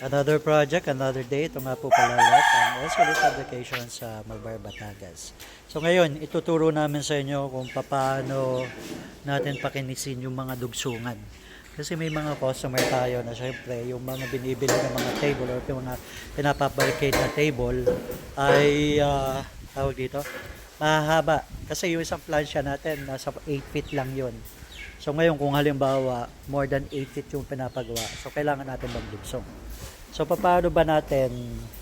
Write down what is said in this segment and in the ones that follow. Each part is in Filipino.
Another project, another day. Ito nga po pala ulit ang SLIT Publication sa Malbar, Batangas. So ngayon, ituturo namin sa inyo kung paano natin pakinisin yung mga dugsungan. Kasi may mga customer tayo na syempre yung mga binibili ng mga table or yung mga pinapabarricade na table ay tawag dito, mahaba. Kasi yung isang plancha natin, nasa 8 feet lang yun. So ngayon kung halimbawa more than 8 feet yung pinapagawa, so kailangan natin magdugsong. So paano ba natin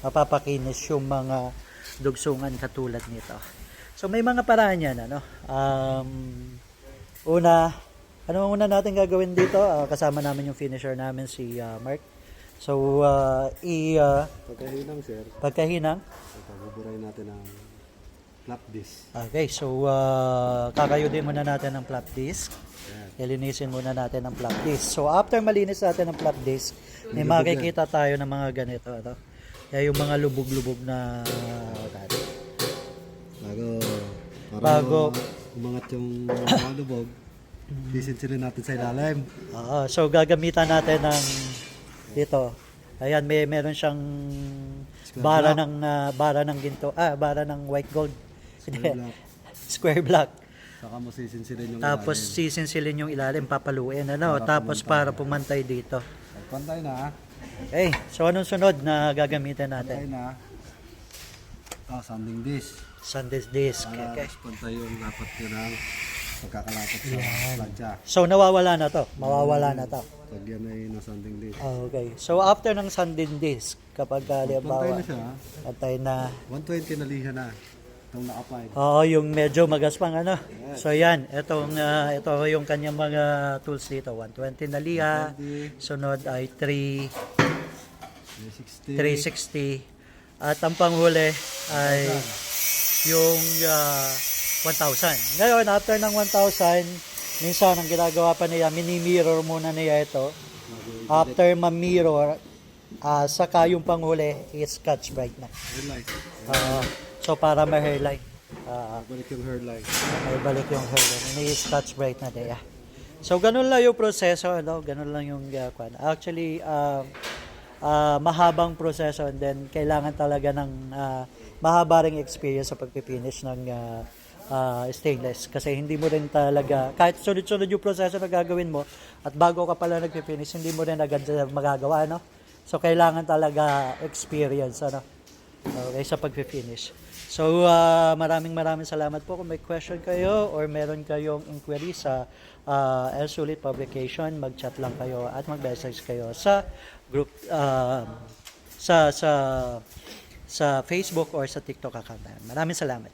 mapapakinis yung mga dugsungan katulad nito? So may mga paraan yan, ano? Ano muna natin gagawin dito? Kasama namin yung finisher namin si Mark. So Pagkahinang sir, pagkahinang. buburay natin ang flap disc. Okay, so kakayodin muna natin ang flap disc. Ilinisin muna natin ang flap disc. So after malinis natin ang flap disc, may makikita tayo ng mga ganito. Ano? Kaya yung mga lubog-lubog na bago umangat yung mga lubog, sisinsilin natin sa ilalim. So gagamitan natin ng dito. Ayan, meron siyang bara ng ginto, bara ng white gold. Square block. Saka mo sisinsilin yung Tapos ilalim. sisinsilin yung ilalim, papaluin, ano? Tapos para pumantay dito. Pantay na. Okay, so anong sunod na gagamitin Pantay natin? na. Sanding disc. Sunday disc. Para Okay. pantay yung dapat yun ang pagkakalapot sa plancha. So nawawala na to. Mawawala na to. Pag yan ay nasanding disc. Okay. So after ng sanding disc, kapag Pantay halimbawa na siya. pantay na. 120 na liha na. Itong na-apply. Oo, yung medyo magaspang ano. So yan, ito yung kanyang mga tools dito. 120 na liha. Sunod ay 360. At ang panghuli ay yung 1,000. Ngayon, after ng 1,000, minsan ang ginagawa pa niya, mini-mirror muna niya ito. After ma-mirror, saka yung panghuli is Scotch Brite na. Hairline. So para ma-hairline. Balik yung hairline. May balik yung hairline. Ini-Scotch Brite na niya. So ganun lang yung proseso, ano? Ganun lang yung actually, mahabang proseso and then kailangan talaga ng mahaba ring experience sa pagpipinish ng stainless kasi hindi mo rin talaga kahit sunod-sunod yung proseso na gagawin mo at bago ka pala nagpipinish hindi mo rin agad magagawa, no? So kailangan talaga experience, ano? Okay, sa pagpipinish. So maraming salamat po. Kung may question kayo or meron kayong inquiry sa SLIT Publication, mag-chat lang kayo at mag-message kayo sa group sa Facebook or sa TikTok account namin. Maraming salamat.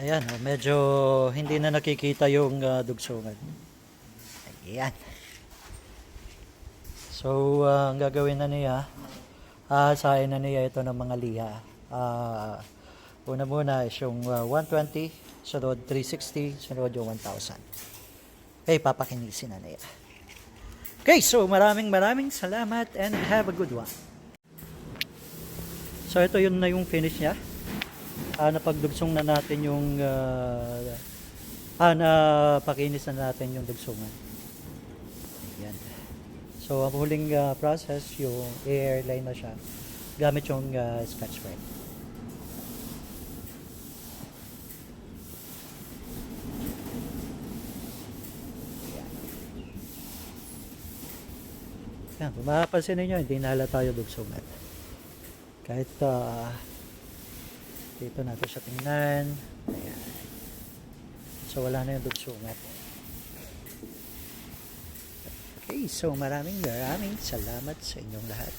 Ayan, medyo hindi na nakikita yung dugsungan. Ayan. So, ang gagawin na niya, aasahin na niya ito ng mga liha. Una muna is yung 120, sunod 360, sunod yung 1,000. Okay, papakinisin na niya. Okay, so maraming salamat and have a good one. So, ito yun na yung finish niya. Napagdugsong na natin yung napakinis na natin yung dugsungan. Ayan. So, ang huling process, yung airline na siya gamit yung Scotch Brite. Ayan. Kung mapapansin ninyo, hindi na halata yung dugsungan. Kahit dito natin siya tingnan. Ayan. So, wala na yung dugsungan. Okay, so maraming salamat sa inyong lahat.